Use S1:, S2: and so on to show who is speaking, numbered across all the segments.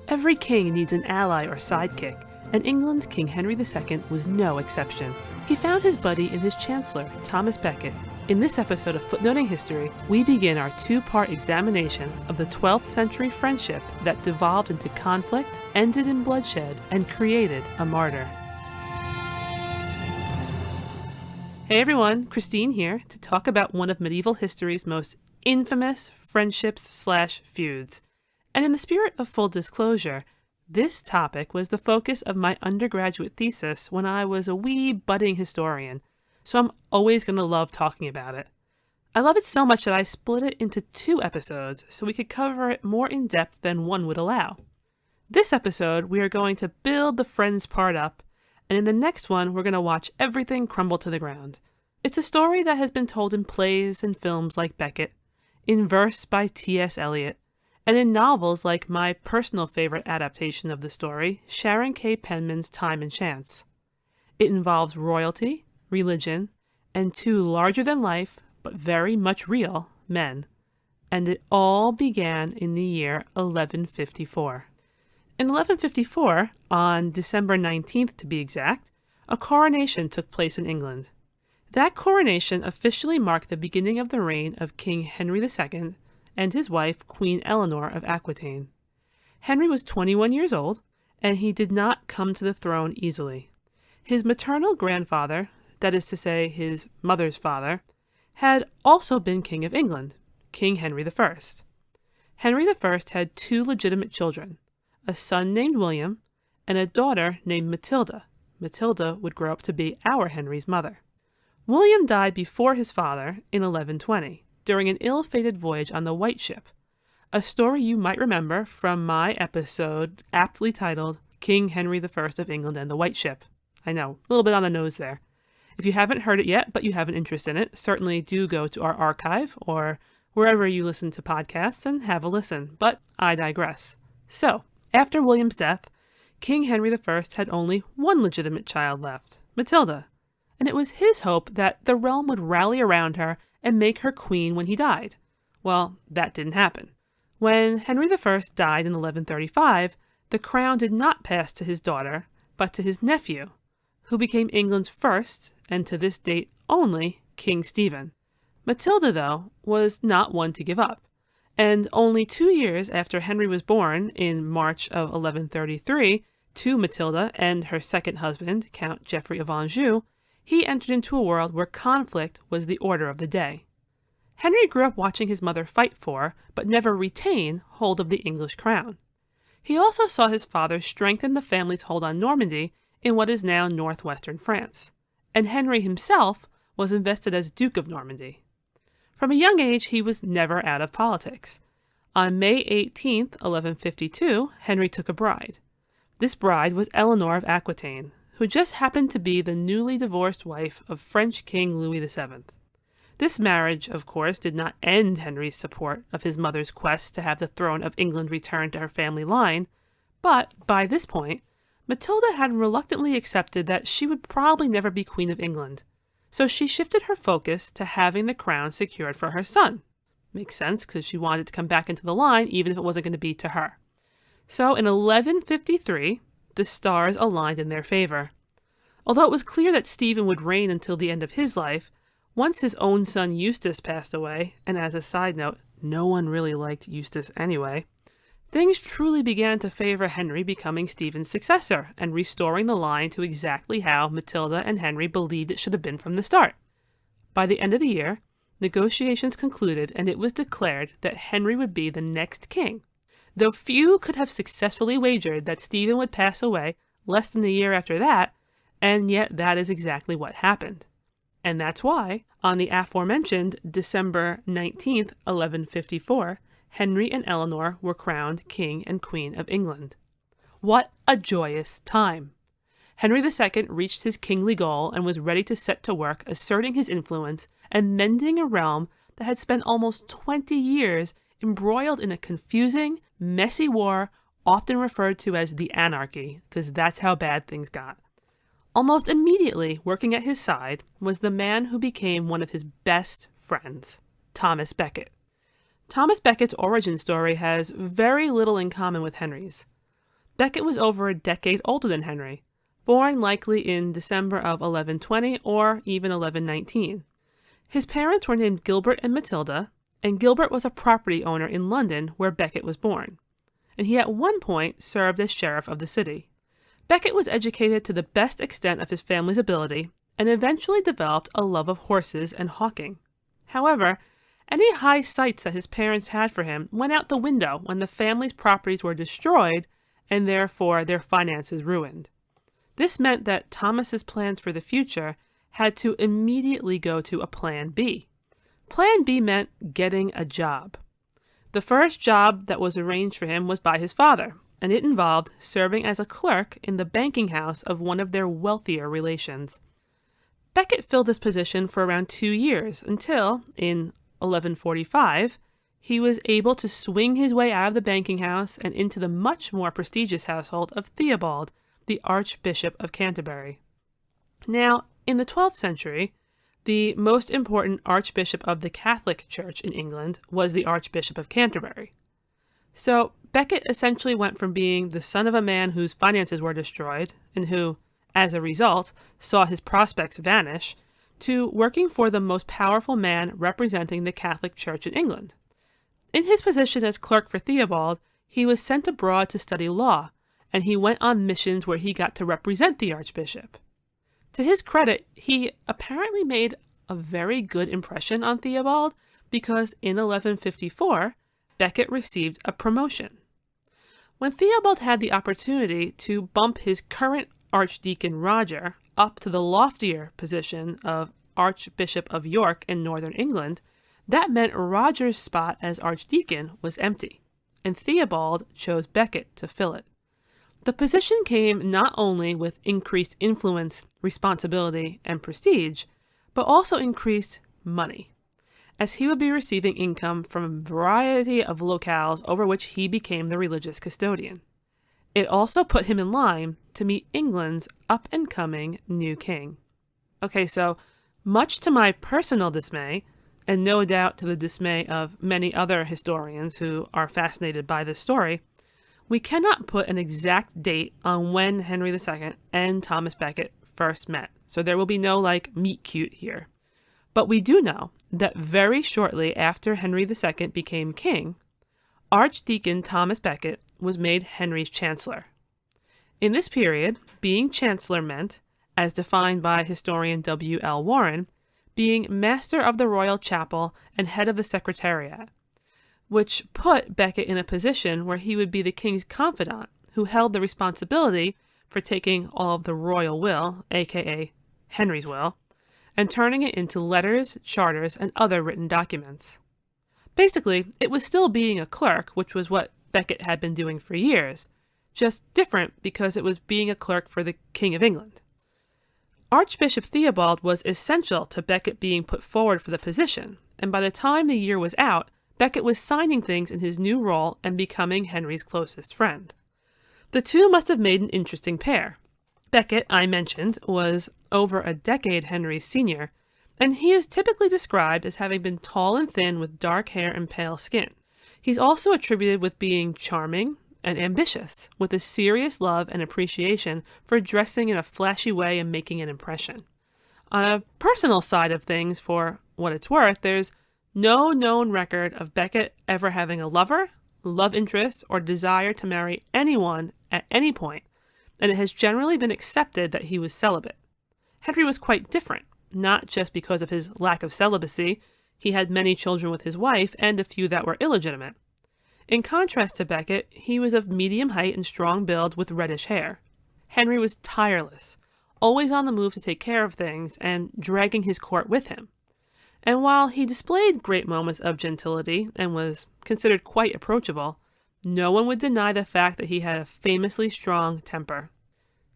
S1: Every king needs an ally or sidekick, and England's King Henry II was no exception. He found his buddy in his Chancellor, Thomas Becket. In this episode of Footnoting History, we begin our two-part examination of the 12th century friendship that devolved into conflict, ended in bloodshed, and created a martyr. Hey everyone, Christine here to talk about one of medieval history's most infamous friendships/feuds. And in the spirit of full disclosure, this topic was the focus of my undergraduate thesis when I was a wee budding historian, so I'm always going to love talking about it. I love it so much that I split it into 2 episodes so we could cover it more in depth than one would allow. This episode, we are going to build the friends part up, and in the next one, we're going to watch everything crumble to the ground. It's a story that has been told in plays and films like Becket, in verse by T.S. Eliot, and in novels like my personal favorite adaptation of the story, Sharon K. Penman's Time and Chance. It involves royalty, religion, and 2 larger-than-life, but very much real, men. And it all began in the year 1154. In 1154, on December 19th to be exact, a coronation took place in England. That coronation officially marked the beginning of the reign of King Henry II and his wife, Queen Eleanor of Aquitaine. Henry was 21 years old, and he did not come to the throne easily. His maternal grandfather, that is to say his mother's father, had also been King of England, King Henry I. Henry I had 2 legitimate children, a son named William and a daughter named Matilda. Matilda would grow up to be our Henry's mother. William died before his father in 1120. During an ill-fated voyage on the White Ship, a story you might remember from my episode aptly titled King Henry I of England and the White Ship. I know, a little bit on the nose there. If you haven't heard it yet, but you have an interest in it, certainly do go to our archive or wherever you listen to podcasts and have a listen, but I digress. So, after William's death, King Henry I had only one legitimate child left, Matilda, and it was his hope that the realm would rally around her and make her queen when he died. Well, that didn't happen. When Henry I died in 1135, the crown did not pass to his daughter, but to his nephew, who became England's first, and to this date only, King Stephen. Matilda, though, was not one to give up, and only 2 years after Henry was born, in March of 1133, to Matilda and her second husband, Count Geoffrey of Anjou, he entered into a world where conflict was the order of the day. Henry grew up watching his mother fight for, but never retain, hold of the English crown. He also saw his father strengthen the family's hold on Normandy in what is now northwestern France, and Henry himself was invested as Duke of Normandy. From a young age, he was never out of politics. On May 18, 1152, Henry took a bride. This bride was Eleanor of Aquitaine, who just happened to be the newly divorced wife of French King Louis VII. This marriage, of course, did not end Henry's support of his mother's quest to have the throne of England returned to her family line, but by this point, Matilda had reluctantly accepted that she would probably never be Queen of England, so she shifted her focus to having the crown secured for her son. Makes sense, because she wanted to come back into the line even if it wasn't going to be to her. So in 1153, the stars aligned in their favor. Although it was clear that Stephen would reign until the end of his life, once his own son Eustace passed away, and as a side note, no one really liked Eustace anyway, things truly began to favor Henry becoming Stephen's successor and restoring the line to exactly how Matilda and Henry believed it should have been from the start. By the end of the year, negotiations concluded and it was declared that Henry would be the next king, though few could have successfully wagered that Stephen would pass away less than a year after that, and yet that is exactly what happened. And that's why, on the aforementioned December 19th, 1154, Henry and Eleanor were crowned King and Queen of England. What a joyous time! Henry II reached his kingly goal and was ready to set to work asserting his influence and mending a realm that had spent almost 20 years embroiled in a confusing, messy war often referred to as the Anarchy, because that's how bad things got. Almost immediately working at his side was the man who became one of his best friends, Thomas Becket. Thomas Becket's origin story has very little in common with Henry's. Becket was over a decade older than Henry, born likely in December of 1120 or even 1119. His parents were named Gilbert and Matilda, and Gilbert was a property owner in London where Becket was born, and he at one point served as sheriff of the city. Becket was educated to the best extent of his family's ability and eventually developed a love of horses and hawking. However, any high sights that his parents had for him went out the window when the family's properties were destroyed and therefore their finances ruined. This meant that Thomas's plans for the future had to immediately go to a Plan B. Plan B meant getting a job. The first job that was arranged for him was by his father, and it involved serving as a clerk in the banking house of one of their wealthier relations. Becket filled this position for around 2 years until, in 1145, he was able to swing his way out of the banking house and into the much more prestigious household of Theobald, the Archbishop of Canterbury. Now, in the 12th century, the most important Archbishop of the Catholic Church in England was the Archbishop of Canterbury. So Becket essentially went from being the son of a man whose finances were destroyed and who, as a result, saw his prospects vanish, to working for the most powerful man representing the Catholic Church in England. In his position as clerk for Theobald, he was sent abroad to study law, and he went on missions where he got to represent the Archbishop. To his credit, he apparently made a very good impression on Theobald because in 1154, Becket received a promotion. When Theobald had the opportunity to bump his current Archdeacon Roger up to the loftier position of Archbishop of York in northern England, that meant Roger's spot as Archdeacon was empty, and Theobald chose Becket to fill it. The position came not only with increased influence, responsibility, and prestige, but also increased money, as he would be receiving income from a variety of locales over which he became the religious custodian. It also put him in line to meet England's up-and-coming new king. Okay, so much to my personal dismay, and no doubt to the dismay of many other historians who are fascinated by this story, we cannot put an exact date on when Henry II and Thomas Becket first met, so there will be no meet cute here. But we do know that very shortly after Henry II became king, Archdeacon Thomas Becket was made Henry's Chancellor. In this period, being Chancellor meant, as defined by historian W.L. Warren, being Master of the Royal Chapel and head of the Secretariat, which put Becket in a position where he would be the king's confidant, who held the responsibility for taking all of the royal will, aka Henry's will, and turning it into letters, charters, and other written documents. Basically, it was still being a clerk, which was what Becket had been doing for years, just different because it was being a clerk for the King of England. Archbishop Theobald was essential to Becket being put forward for the position, and by the time the year was out, Becket was signing things in his new role and becoming Henry's closest friend. The two must have made an interesting pair. Becket, I mentioned, was over a decade Henry's senior, and he is typically described as having been tall and thin with dark hair and pale skin. He's also attributed with being charming and ambitious, with a serious love and appreciation for dressing in a flashy way and making an impression. On a personal side of things, for what it's worth, there's no known record of Becket ever having a lover, love interest, or desire to marry anyone at any point, and it has generally been accepted that he was celibate. Henry was quite different, not just because of his lack of celibacy. He had many children with his wife and a few that were illegitimate. In contrast to Becket, he was of medium height and strong build with reddish hair. Henry was tireless, always on the move to take care of things and dragging his court with him. And while he displayed great moments of gentility and was considered quite approachable, no one would deny the fact that he had a famously strong temper.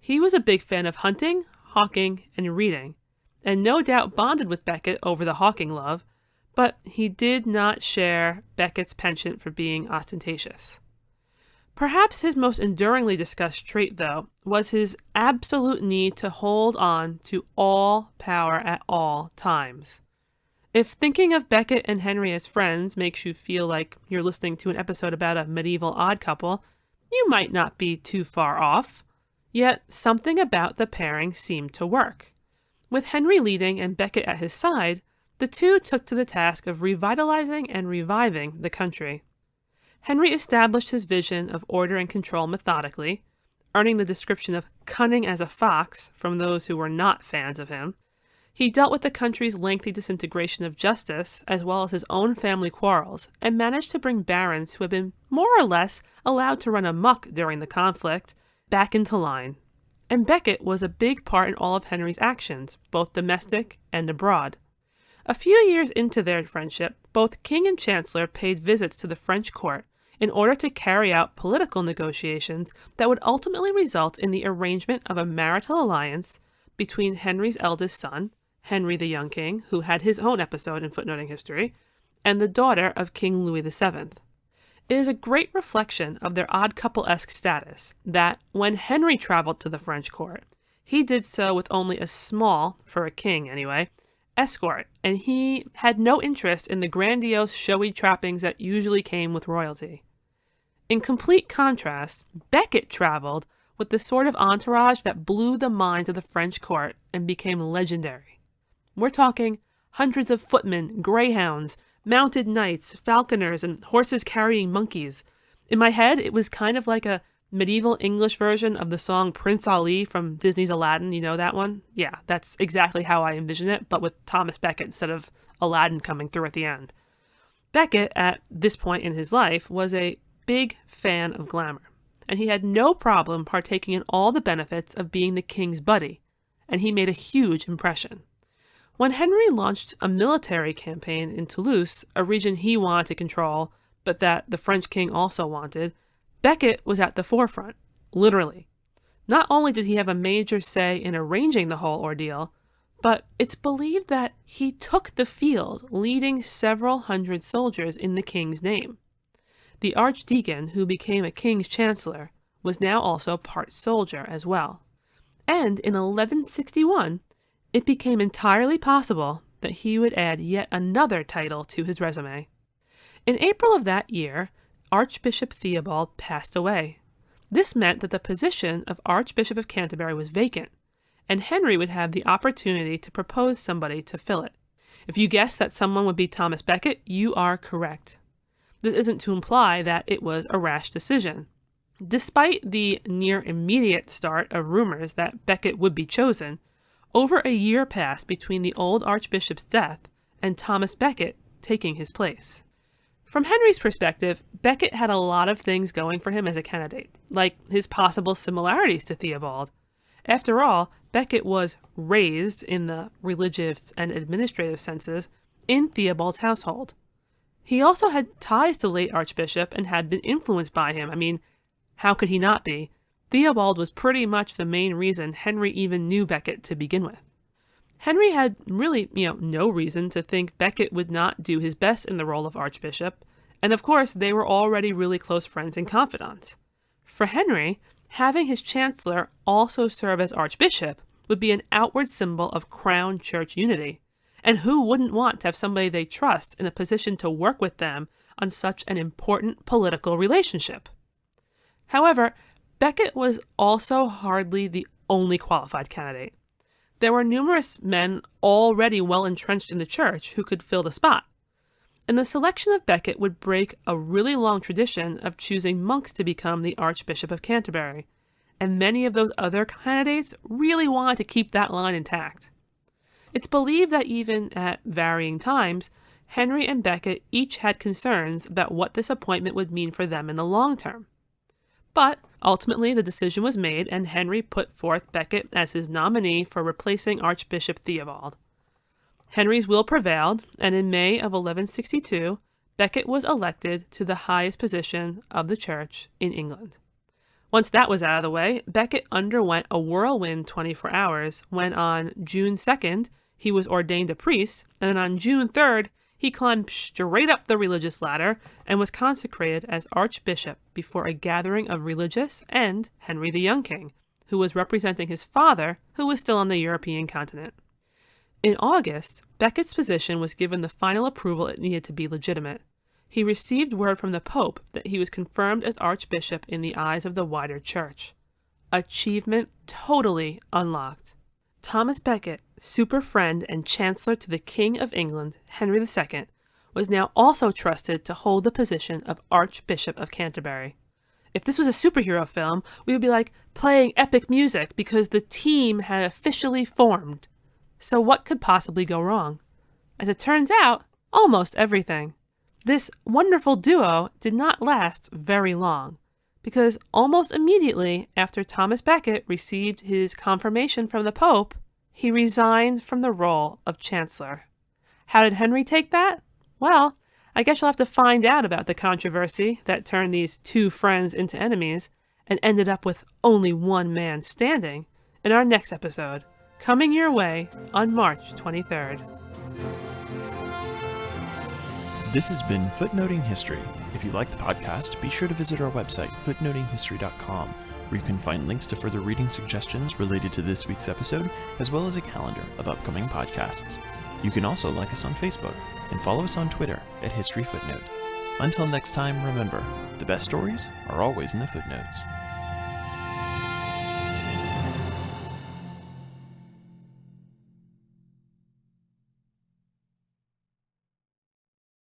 S1: He was a big fan of hunting, hawking, and reading, and no doubt bonded with Becket over the hawking love, but he did not share Becket's penchant for being ostentatious. Perhaps his most enduringly discussed trait, though, was his absolute need to hold on to all power at all times. If thinking of Becket and Henry as friends makes you feel like you're listening to an episode about a medieval odd couple, you might not be too far off. Yet something about the pairing seemed to work. With Henry leading and Becket at his side, the two took to the task of revitalizing and reviving the country. Henry established his vision of order and control methodically, earning the description of cunning as a fox from those who were not fans of him. He dealt with the country's lengthy disintegration of justice, as well as his own family quarrels, and managed to bring barons who had been more or less allowed to run amok during the conflict back into line. And Becket was a big part in all of Henry's actions, both domestic and abroad. A few years into their friendship, both king and chancellor paid visits to the French court in order to carry out political negotiations that would ultimately result in the arrangement of a marital alliance between Henry's eldest son, Henry the Young King, who had his own episode in footnoting history, and the daughter of King Louis VII. It is a great reflection of their odd couple-esque status that, when Henry traveled to the French court, he did so with only a small, for a king anyway, escort, and he had no interest in the grandiose, showy trappings that usually came with royalty. In complete contrast, Becket traveled with the sort of entourage that blew the minds of the French court and became legendary. We're talking hundreds of footmen, greyhounds, mounted knights, falconers, and horses carrying monkeys. In my head, it was kind of like a medieval English version of the song Prince Ali from Disney's Aladdin. You know that one? Yeah, that's exactly how I envision it, but with Thomas Becket instead of Aladdin coming through at the end. Becket, at this point in his life, was a big fan of glamour, and he had no problem partaking in all the benefits of being the king's buddy, and he made a huge impression. When Henry launched a military campaign in Toulouse, a region he wanted to control, but that the French king also wanted, Becket was at the forefront, literally. Not only did he have a major say in arranging the whole ordeal, but it's believed that he took the field, leading several hundred soldiers in the king's name. The archdeacon, who became a king's chancellor, was now also part soldier as well. And in 1161, it became entirely possible that he would add yet another title to his resume. In April of that year, Archbishop Theobald passed away. This meant that the position of Archbishop of Canterbury was vacant, and Henry would have the opportunity to propose somebody to fill it. If you guessed that someone would be Thomas Becket, you are correct. This isn't to imply that it was a rash decision. Despite the near immediate start of rumors that Becket would be chosen, over a year passed between the old archbishop's death and Thomas Becket taking his place. From Henry's perspective, Becket had a lot of things going for him as a candidate, like his possible similarities to Theobald. After all, Becket was raised, in the religious and administrative senses, in Theobald's household. He also had ties to the late archbishop and had been influenced by him. I mean, how could he not be? Theobald was pretty much the main reason Henry even knew Becket to begin with. Henry had really, no reason to think Becket would not do his best in the role of archbishop, and of course they were already really close friends and confidants. For Henry, having his chancellor also serve as archbishop would be an outward symbol of crown church unity, and who wouldn't want to have somebody they trust in a position to work with them on such an important political relationship? However, Becket was also hardly the only qualified candidate. There were numerous men already well entrenched in the church who could fill the spot, and the selection of Becket would break a really long tradition of choosing monks to become the Archbishop of Canterbury, and many of those other candidates really wanted to keep that line intact. It's believed that even at varying times, Henry and Becket each had concerns about what this appointment would mean for them in the long term. But ultimately, the decision was made, and Henry put forth Becket as his nominee for replacing Archbishop Theobald. Henry's will prevailed, and in May of 1162, Becket was elected to the highest position of the church in England. Once that was out of the way, Becket underwent a whirlwind 24 hours when on June 2nd, he was ordained a priest, and then on June 3rd, he climbed straight up the religious ladder and was consecrated as archbishop before a gathering of religious and Henry the Young King, who was representing his father, who was still on the European continent. In August, Becket's position was given the final approval it needed to be legitimate. He received word from the Pope that he was confirmed as Archbishop in the eyes of the wider Church. Achievement totally unlocked. Thomas Becket, super friend and Chancellor to the King of England, Henry II, was now also trusted to hold the position of Archbishop of Canterbury. If this was a superhero film, we would be like playing epic music because the team had officially formed. So what could possibly go wrong? As it turns out, almost everything. This wonderful duo did not last very long, because almost immediately after Thomas Becket received his confirmation from the Pope, he resigned from the role of Chancellor. How did Henry take that? Well, I guess you'll have to find out about the controversy that turned these two friends into enemies and ended up with only one man standing in our next episode, coming your way on March 23rd.
S2: This has been Footnoting History. If you like the podcast, be sure to visit our website, footnotinghistory.com, where you can find links to further reading suggestions related to this week's episode, as well as a calendar of upcoming podcasts. You can also like us on Facebook and follow us on Twitter at History Footnote. Until next time, remember, the best stories are always in the footnotes.